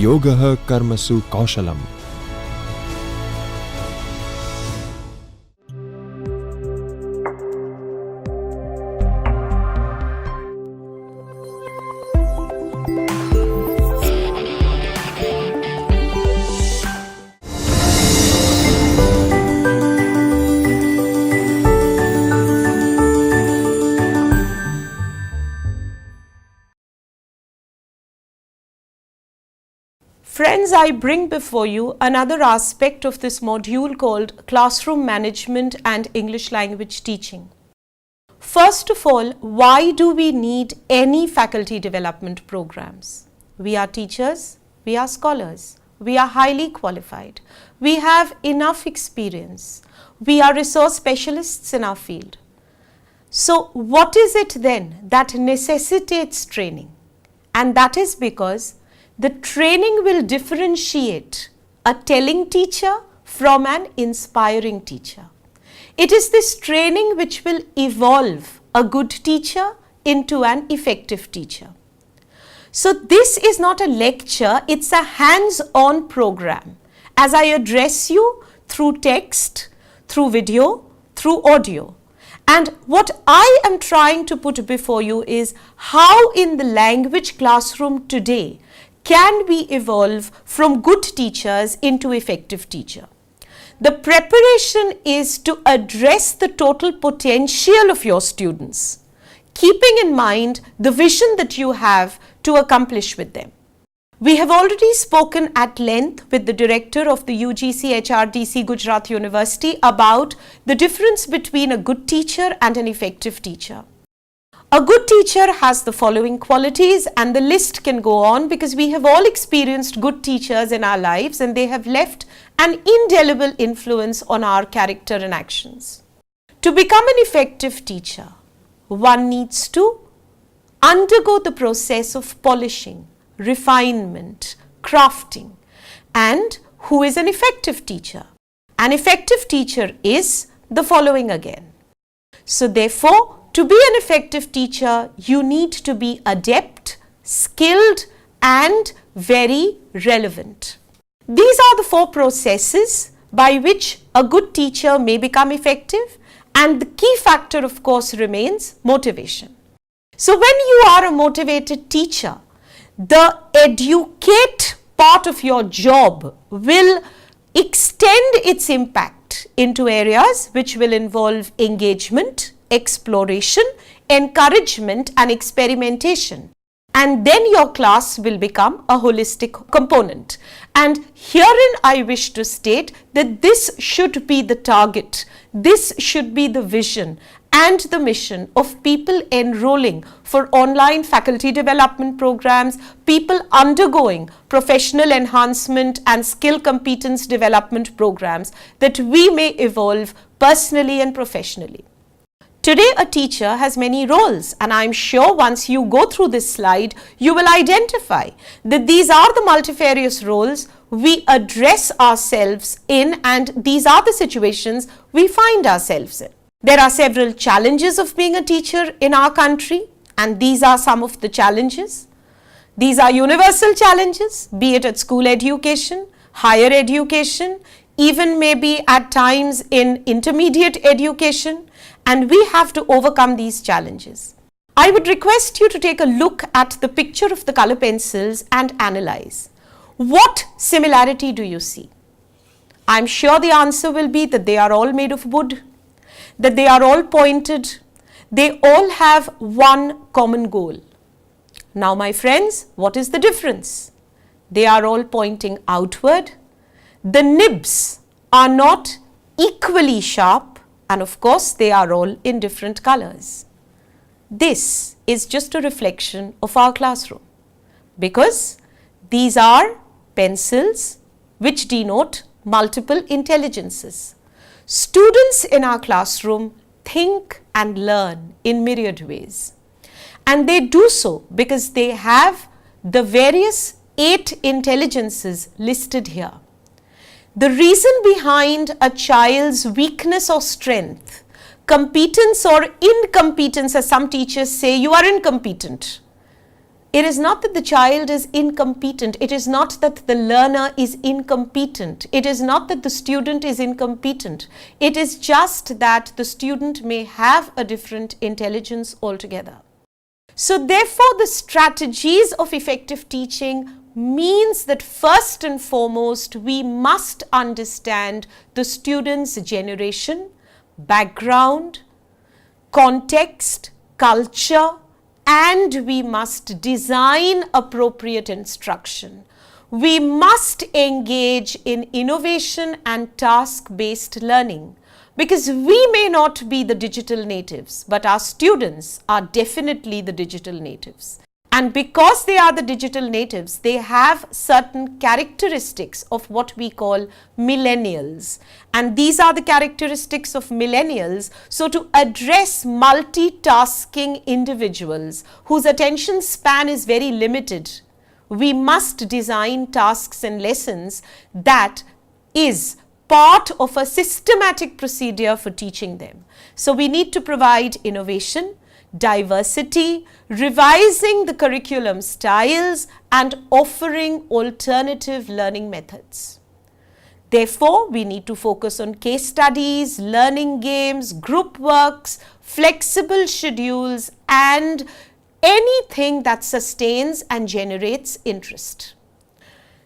Yogah Karmasu Kaushalam. Friends, I bring before you another aspect of this module called Classroom Management and English Language Teaching. First of all, why do we need any faculty development programs? We are teachers, we are scholars, we are highly qualified, we have enough experience, we are resource specialists in our field. So what is it then that necessitates training? And that is because the training will differentiate a telling teacher from an inspiring teacher. It is this training which will evolve a good teacher into an effective teacher. So this is not a lecture, it's a hands-on program as I address you through text, through video, through audio. And what I am trying to put before you is how in the language classroom today can we evolve from good teachers into effective teacher. The preparation is to address the total potential of your students, keeping in mind the vision that you have to accomplish with them. We have already spoken at length with the director of the UGC HRDC Gujarat University about the difference between a good teacher and an effective teacher. A good teacher has the following qualities, and the list can go on because we have all experienced good teachers in our lives and they have left an indelible influence on our character and actions. To become an effective teacher, one needs to undergo the process of polishing, refinement, crafting. And who is an effective teacher? An effective teacher is the following again. So therefore, to be an effective teacher, you need to be adept, skilled, and very relevant. These are the four processes by which a good teacher may become effective, and the key factor, of course, remains motivation. So when you are a motivated teacher, the educate part of your job will extend its impact into areas which will involve engagement, exploration, encouragement and experimentation, and then your class will become a holistic component. And herein I wish to state that this should be the target, this should be the vision and the mission of people enrolling for online faculty development programs, people undergoing professional enhancement and skill competence development programs, that we may evolve personally and professionally. Today, a teacher has many roles, and I'm sure once you go through this slide, you will identify that these are the multifarious roles we address ourselves in, and these are the situations we find ourselves in. There are several challenges of being a teacher in our country, and these are some of the challenges. These are universal challenges, be it at school education, higher education, even maybe at times in intermediate education, and we have to overcome these challenges. I would request you to take a look at the picture of the color pencils and analyze. What similarity do you see? I'm sure the answer will be that they are all made of wood, that they are all pointed, they all have one common goal. Now, my friends, what is the difference? They are all pointing outward. The nibs are not equally sharp, and of course, they are all in different colors. This is just a reflection of our classroom, because these are pencils which denote multiple intelligences. Students in our classroom think and learn in myriad ways, and they do so because they have the various 8 intelligences listed here. The reason behind a child's weakness or strength, competence or incompetence, as some teachers say, you are incompetent. It is not that the child is incompetent. It is not that the learner is incompetent. It is not that the student is incompetent. It is just that the student may have a different intelligence altogether. So therefore, the strategies of effective teaching means that first and foremost, we must understand the student's generation, background, context, culture, and we must design appropriate instruction. We must engage in innovation and task-based learning, because we may not be the digital natives, but our students are definitely the digital natives. And because they are the digital natives, they have certain characteristics of what we call millennials. And these are the characteristics of millennials. So to address multitasking individuals whose attention span is very limited, we must design tasks and lessons that is part of a systematic procedure for teaching them. So we need to provide innovation, diversity, revising the curriculum styles, and offering alternative learning methods. Therefore, we need to focus on case studies, learning games, group works, flexible schedules, and anything that sustains and generates interest.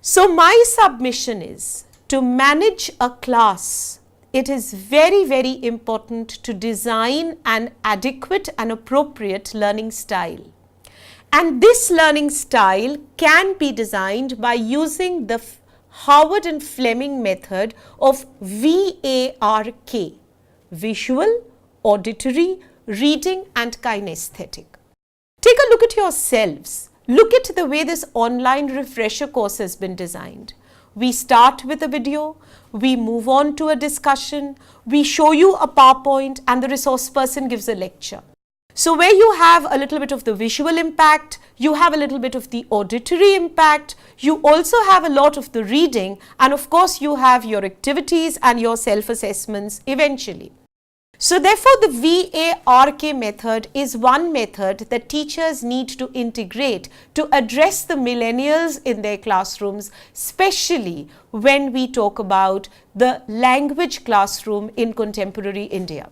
So my submission is, to manage a class, it is very, very important to design an adequate and appropriate learning style. And this learning style can be designed by using the Howard and Fleming method of VARK: visual, auditory, reading, and kinesthetic. Take a look at yourselves. Look at the way this online refresher course has been designed. We start with a video, we move on to a discussion, we show you a PowerPoint, and the resource person gives a lecture. So where you have a little bit of the visual impact, you have a little bit of the auditory impact, you also have a lot of the reading, and of course you have your activities and your self-assessments eventually. So therefore, the VARK method is one method that teachers need to integrate to address the millennials in their classrooms, especially when we talk about the language classroom in contemporary India.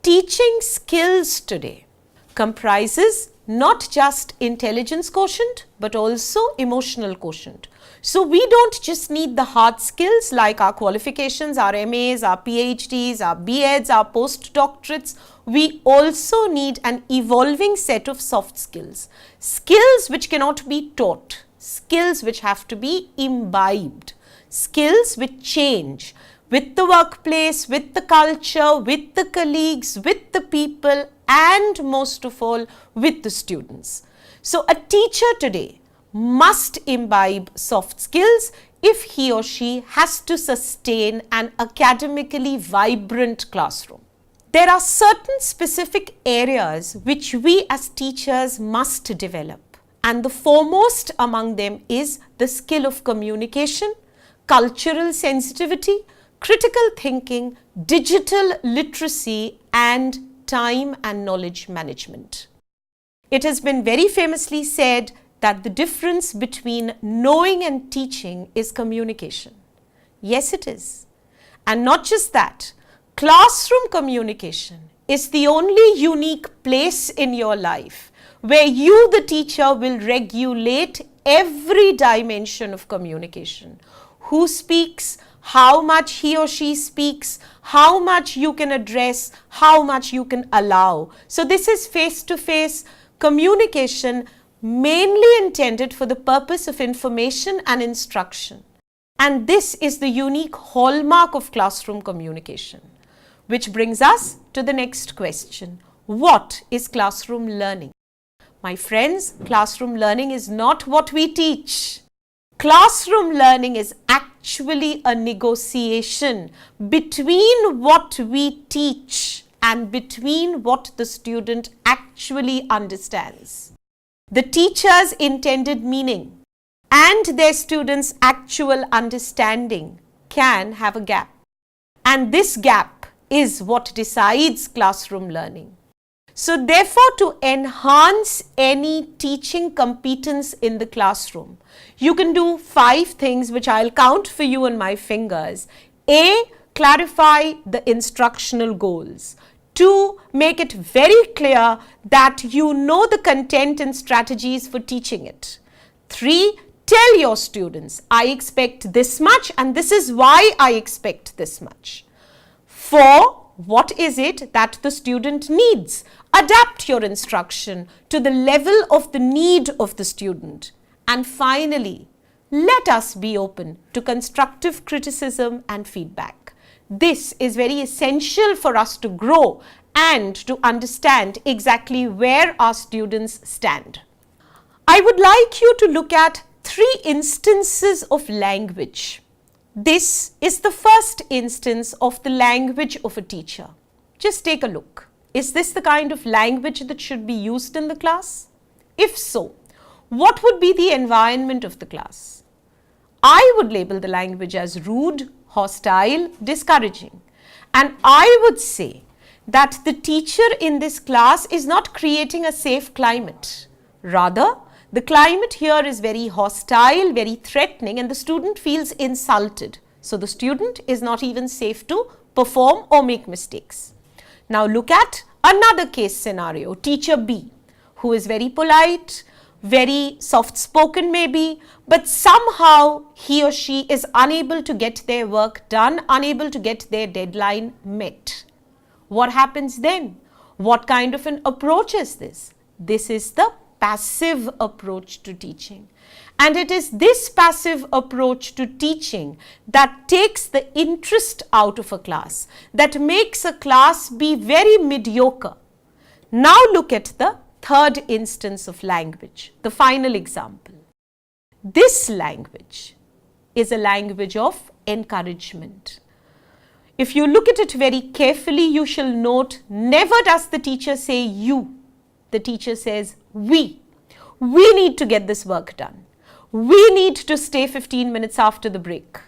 Teaching skills today comprises not just intelligence quotient, but also emotional quotient. So we don't just need the hard skills like our qualifications, our MAs, our PhDs, our BEds, our postdoctorates. We also need an evolving set of soft skills. Skills which cannot be taught, skills which have to be imbibed, skills which change with the workplace, with the culture, with the colleagues, with the people, and most of all, with the students. So a teacher today must imbibe soft skills if he or she has to sustain an academically vibrant classroom. There are certain specific areas which we as teachers must develop, and the foremost among them is the skill of communication, cultural sensitivity, critical thinking, digital literacy, and time and knowledge management. It has been very famously said that the difference between knowing and teaching is communication. Yes, it is. And not just that, classroom communication is the only unique place in your life where you, the teacher, will regulate every dimension of communication. Who speaks, how much he or she speaks, how much you can address, how much you can allow. So this is face-to-face communication, mainly intended for the purpose of information and instruction. And this is the unique hallmark of classroom communication. Which brings us to the next question. What is classroom learning? My friends, classroom learning is not what we teach. Classroom learning is actually a negotiation between what we teach and between what the student actually understands. The teacher's intended meaning and their students' actual understanding can have a gap. And this gap is what decides classroom learning. So therefore, to enhance any teaching competence in the classroom, you can do 5 things which I'll count for you on my fingers. A, clarify the instructional goals. 2, make it very clear that you know the content and strategies for teaching it. 3, tell your students, I expect this much and this is why I expect this much. 4, what is it that the student needs? Adapt your instruction to the level of the need of the student. And finally, let us be open to constructive criticism and feedback. This is very essential for us to grow and to understand exactly where our students stand. I would like you to look at 3 instances of language. This is the first instance of the language of a teacher. Just take a look. Is this the kind of language that should be used in the class? If so, what would be the environment of the class? I would label the language as rude, hostile, discouraging. And I would say that the teacher in this class is not creating a safe climate. Rather, the climate here is very hostile, very threatening, and the student feels insulted. So the student is not even safe to perform or make mistakes. Now look at another case scenario, teacher B, who is very polite, very soft-spoken maybe, but somehow he or she is unable to get their work done, unable to get their deadline met. What happens then? What kind of an approach is this? This is the passive approach to teaching. And it is this passive approach to teaching that takes the interest out of a class, that makes a class be very mediocre. Now look at the third instance of language, the final example. This language is a language of encouragement. If you look at it very carefully, you shall note never does the teacher say you. The teacher says we. We need to get this work done. We need to stay 15 minutes after the break.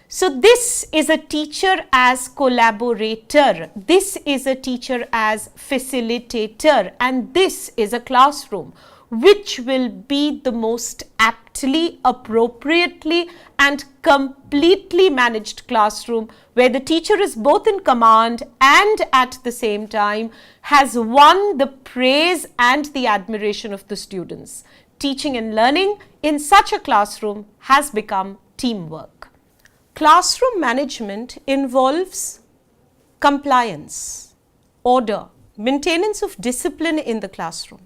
So this is a teacher as collaborator. This is a teacher as facilitator. And this is a classroom which will be the most aptly, appropriately and completely managed classroom where the teacher is both in command and at the same time has won the praise and the admiration of the students. Teaching and learning in such a classroom has become teamwork. Classroom management involves compliance, order, maintenance of discipline in the classroom.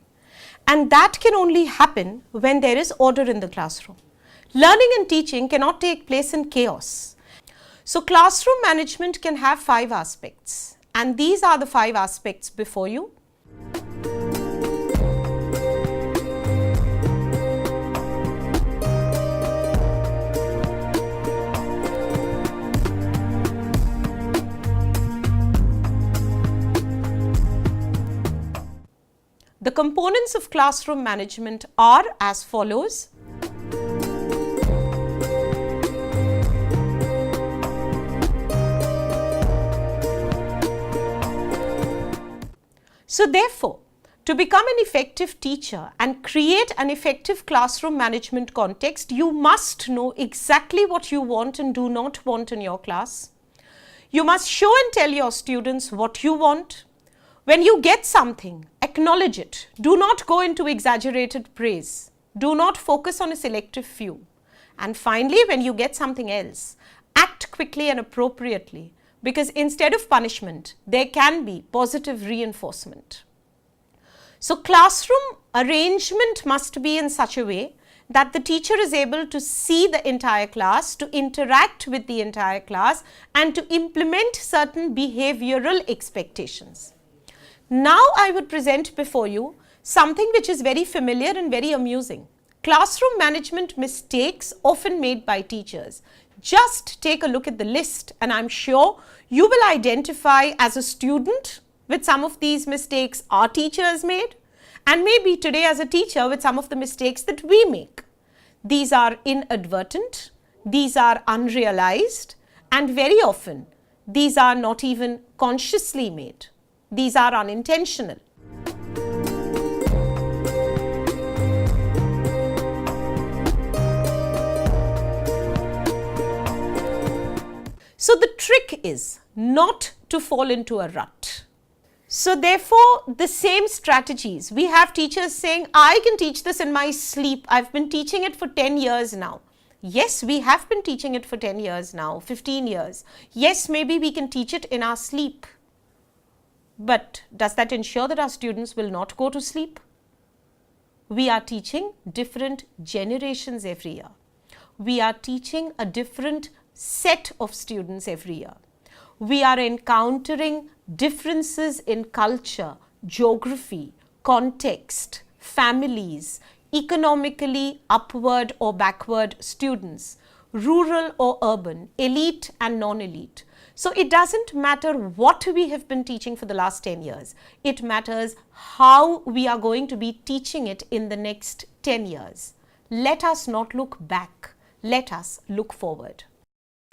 And that can only happen when there is order in the classroom. Learning and teaching cannot take place in chaos. So classroom management can have 5 aspects. And these are the 5 aspects before you. The components of classroom management are as follows. So therefore, to become an effective teacher and create an effective classroom management context, you must know exactly what you want and do not want in your class. You must show and tell your students what you want. When you get something, acknowledge it. Do not go into exaggerated praise. Do not focus on a selective few. And finally, when you get something else, act quickly and appropriately, because instead of punishment, there can be positive reinforcement. So classroom arrangement must be in such a way that the teacher is able to see the entire class, to interact with the entire class, and to implement certain behavioral expectations. Now I would present before you something which is very familiar and very amusing. Classroom management mistakes often made by teachers. Just take a look at the list and I'm sure you will identify as a student with some of these mistakes our teacher has made, and maybe today as a teacher with some of the mistakes that we make. These are inadvertent, these are unrealized, and very often these are not even consciously made. These are unintentional. So the trick is not to fall into a rut. So therefore, the same strategies, we have teachers saying, I can teach this in my sleep. I've been teaching it for 10 years now. Yes, we have been teaching it for 10 years now, 15 years. Yes, maybe we can teach it in our sleep. But does that ensure that our students will not go to sleep? We are teaching different generations every year. We are teaching a different set of students every year. We are encountering differences in culture, geography, context, families, economically upward or backward students, rural or urban, elite and non-elite. So it doesn't matter what we have been teaching for the last 10 years. It matters how we are going to be teaching it in the next 10 years. Let us not look back. Let us look forward.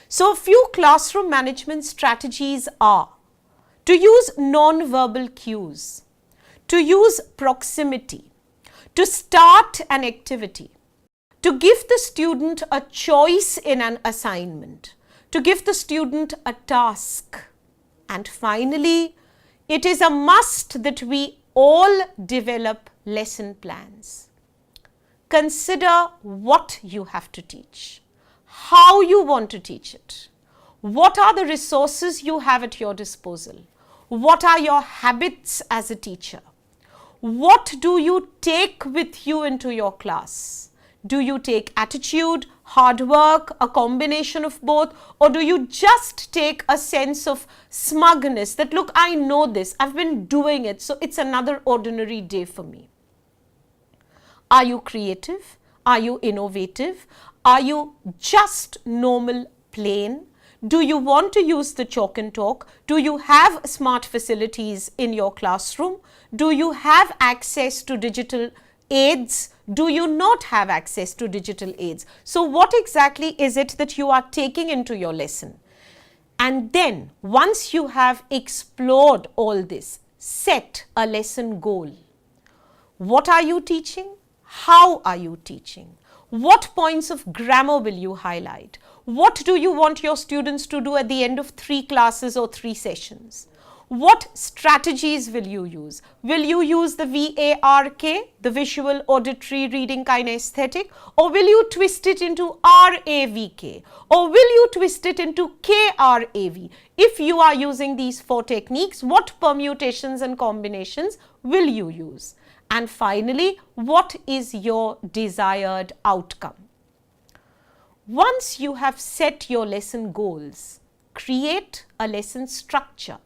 So a few classroom management strategies are to use non-verbal cues, to use proximity, to start an activity, to give the student a choice in an assignment, to give the student a task. And finally, it is a must that we all develop lesson plans. Consider what you have to teach, how you want to teach it, what are the resources you have at your disposal, what are your habits as a teacher, what do you take with you into your class? Do you take attitude, hard work, a combination of both, or do you just take a sense of smugness that, look, I know this, I've been doing it, so it's another ordinary day for me? Are you creative? Are you innovative? Are you just normal, plain? Do you want to use the chalk and talk? Do you have smart facilities in your classroom? Do you have access to digital aids? Do you not have access to digital aids? So what exactly is it that you are taking into your lesson? And then once you have explored all this, set a lesson goal. What are you teaching? How are you teaching? What points of grammar will you highlight? What do you want your students to do at the end of 3 classes or 3 sessions? What strategies will you use? Will you use the VARK, the visual, auditory, reading, kinesthetic, or will you twist it into RAVK, or will you twist it into KRAV? If you are using these 4 techniques, what permutations and combinations will you use? And finally, what is your desired outcome? Once you have set your lesson goals, create a lesson structure.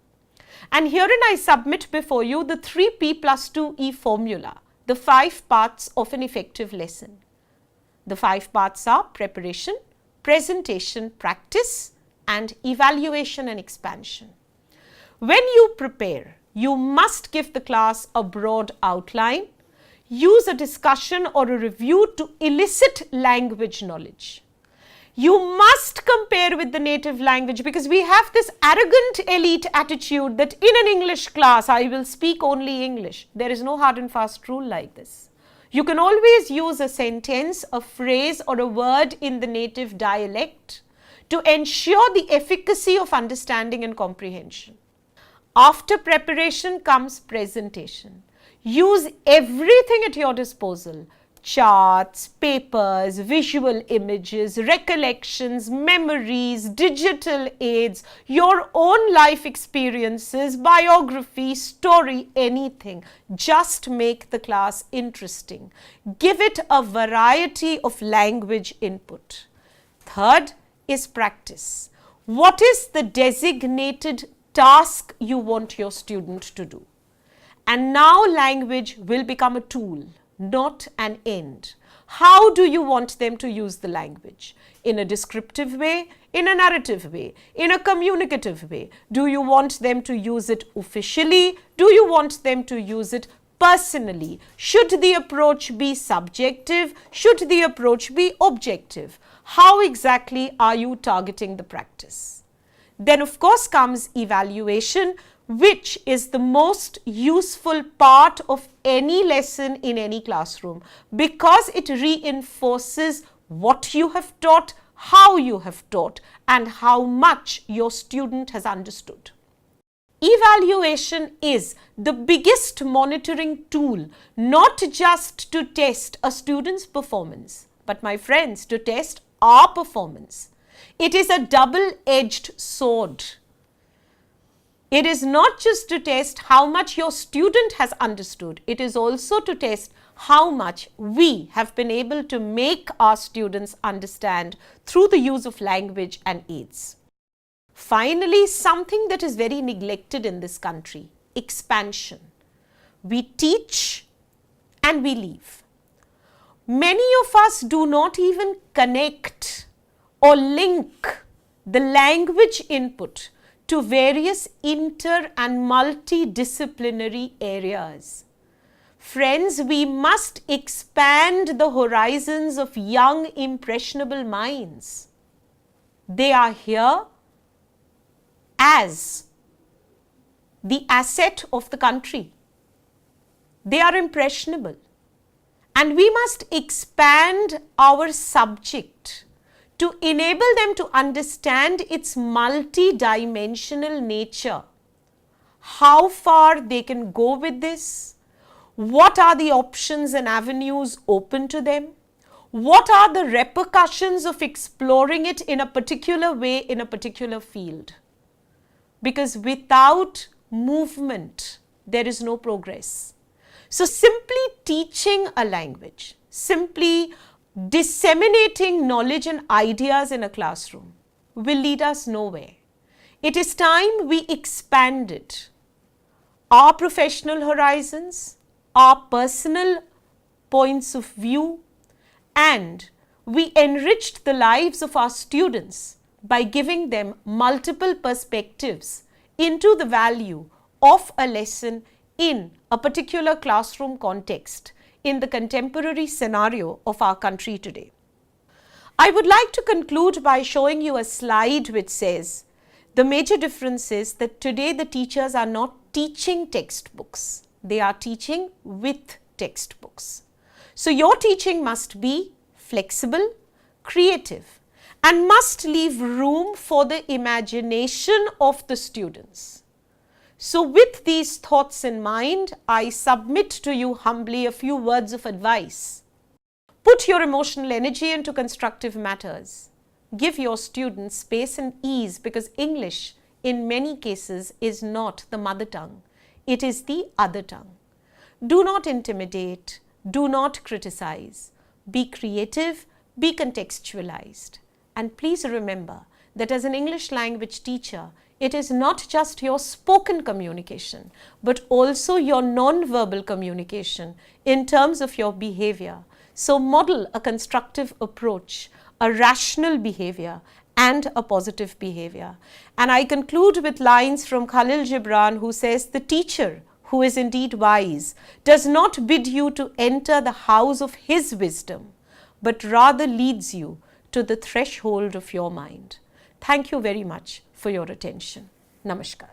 And herein I submit before you the 3P+2E formula, the 5 parts of an effective lesson. The 5 parts are preparation, presentation, practice, and evaluation and expansion. When you prepare, you must give the class a broad outline, use a discussion or a review to elicit language knowledge. You must compare with the native language, because we have this arrogant elite attitude that in an English class, I will speak only English. There is no hard and fast rule like this. You can always use a sentence, a phrase, or a word in the native dialect to ensure the efficacy of understanding and comprehension. After preparation comes presentation. Use everything at your disposal. Charts, papers, visual images, recollections, memories, digital aids, your own life experiences, biography, story, anything. Just make the class interesting. Give it a variety of language input. Third is practice. What is the designated task you want your student to do? And now language will become a tool, not an end. How do you want them to use the language? In a descriptive way, in a narrative way, in a communicative way? Do you want them to use it officially? Do you want them to use it personally? Should the approach be subjective? Should the approach be objective? How exactly are you targeting the practice? Then of course comes evaluation, which is the most useful part of any lesson in any classroom, because it reinforces what you have taught, how you have taught, and how much your student has understood. Evaluation is the biggest monitoring tool, not just to test a student's performance, but my friends, to test our performance. It is a double-edged sword. It is not just to test how much your student has understood, it is also to test how much we have been able to make our students understand through the use of language and aids. Finally, something that is very neglected in this country, expansion. We teach and we leave. Many of us do not even connect or link the language input to various inter and multidisciplinary areas. Friends, we must expand the horizons of young, impressionable minds. They are here as the asset of the country. They are impressionable. And we must expand our subject to enable them to understand its multi-dimensional nature. How far they can go with this? What are the options and avenues open to them? What are the repercussions of exploring it in a particular way in a particular field? Because without movement, there is no progress. So simply teaching a language, simply disseminating knowledge and ideas in a classroom will lead us nowhere. It is time we expanded our professional horizons, our personal points of view, and we enriched the lives of our students by giving them multiple perspectives into the value of a lesson in a particular classroom context in the contemporary scenario of our country today. I would like to conclude by showing you a slide which says the major difference is that today the teachers are not teaching textbooks, they are teaching with textbooks. So your teaching must be flexible, creative, and must leave room for the imagination of the students. So with these thoughts in mind, I submit to you humbly a few words of advice. Put your emotional energy into constructive matters. Give your students space and ease, because English in many cases is not the mother tongue. It is the other tongue. Do not intimidate. Do not criticize. Be creative. Be contextualized. And please remember that as an English language teacher, it is not just your spoken communication, but also your non-verbal communication in terms of your behavior. So model a constructive approach, a rational behavior, and a positive behavior. And I conclude with lines from Khalil Gibran, who says, "The teacher, who is indeed wise, does not bid you to enter the house of his wisdom, but rather leads you to the threshold of your mind." Thank you very much for your attention. Namaskar.